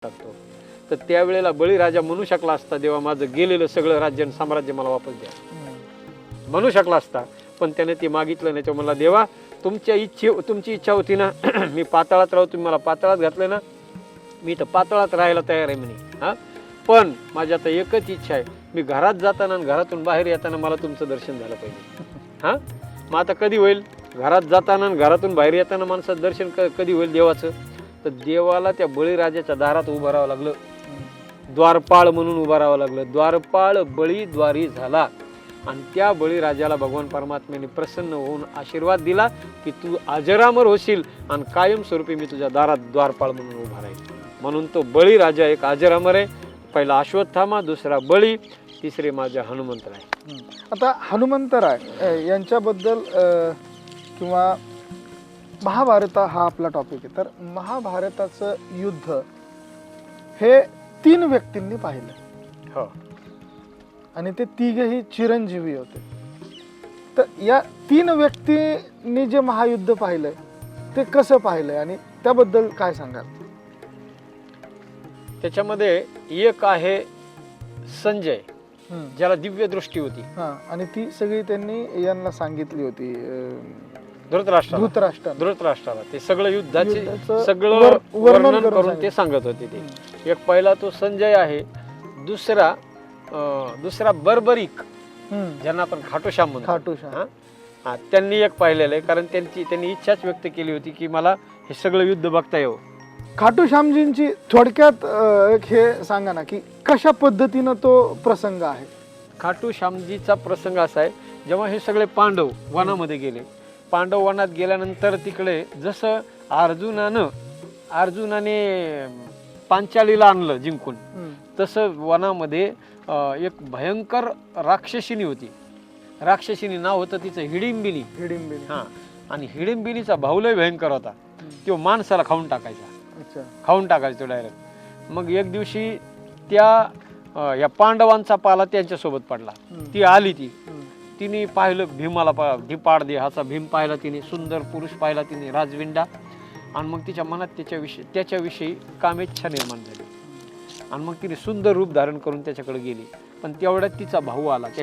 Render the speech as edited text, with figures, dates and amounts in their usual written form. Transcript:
टाकतो. तर त्यावेळेला बळीराजा म्हणू शकला असता, देवा माझं गेलेलं सगळं राज्य आणि साम्राज्य मला वापस द्या, म्हणू शकला असता. पण त्याने ते मागितलं नाही. तो म्हणला, देवा तुमची इच्छा होती ना मी पाताळात राहू, तुम्ही मला पाताळात घातलं ना, मी तर पाताळात राहायला तयार आहे म्हणे. हां, पण माझी आता एकच इच्छा आहे, मी घरात जाताना आणि घरातून बाहेर येताना मला तुमचं दर्शन झालं पाहिजे. हां, मग आता कधी होईल? घरात जाताना आणि घरातून बाहेर येताना माणसाचं दर्शन कधी होईल देवाचं? तर देवाला त्या बळीराजाच्या दारात उभं राहावं लागलं, द्वारपाळ म्हणून उभं राहावं लागलं. द्वारपाळ बळी द्वारी झाला आणि त्या बळीराजाला भगवान परमात्म्याने प्रसन्न होऊन आशीर्वाद दिला की तू अजरामर होशील आणि कायमस्वरूपी मी तुझ्या दारात द्वारपाळ म्हणून उभा राहील. म्हणून तो बळीराजा एक अजरामर आहे. पहिला अश्वत्थामा, दुसरा बळी, तिसरे माझ्या हनुमंतराय. आता हनुमंतराय यांच्याबद्दल किंवा महाभारत हा आपला टॉपिक आहे, तर महाभारताचं युद्ध हे 3 व्यक्तींनी पाहिलं. हो, आणि ते तिघही चिरंजीवी होते. तर या 3 व्यक्तींनी जे महायुद्ध पाहिलंय ते कसं पाहिलंय आणि त्याबद्दल काय सांगाल? त्याच्यामध्ये एक आहे संजय, ज्याला दिव्य दृष्टी होती. आणि ती सगळी त्यांनी यांना सांगितली होती, धृतराष्ट्राला ते सगळं युद्धाचे सगळं वर्णन करून ते सांगत होते. ते एक पहिला तो संजय आहे. दुसरा बर्बरिक, ज्यांना आपण खाटूश्याम म्हणतो, त्यांनी एक पाहिलेलं आहे. कारण त्यांनी इच्छाच व्यक्त केली होती की मला हे सगळं युद्ध बघता येऊ. खाटूश्यामजींची थोडक्यात हे सांगा ना की कशा पद्धतीनं तो प्रसंग आहे. खाटूश्यामजीचा प्रसंग असा आहे, जेव्हा हे सगळे पांडव वनामध्ये गेले, पांडव वनात गेल्यानंतर तिकडे जसं अर्जुनाने पांचालीला आणलं जिंकून, तसं वनामध्ये एक भयंकर राक्षसिनी होती. राक्षसिनी नाव होतं तिचं हिडिंबिनी. हां, आणि हिडिंबिनीचा भाऊ लय भयंकर होता. तो माणसाला खाऊन टाकायचा तो डायरेक्ट. मग एक दिवशी या पांडवांचा पाला त्यांच्यासोबत पडला. ती आली, तिने पाहिलं भीमाला, पाड देहाचा भीम पाहिला तिने, सुंदर पुरुष पाहिला तिने, राजविंडा. आणि मग तिच्या मनात त्याच्याविषयी कामेच्छा निर्माण झाली आणि मग तिने सुंदर रूप धारण करून त्याच्याकडे गेली. पण तेवढ्यात तिचा भाऊ आला.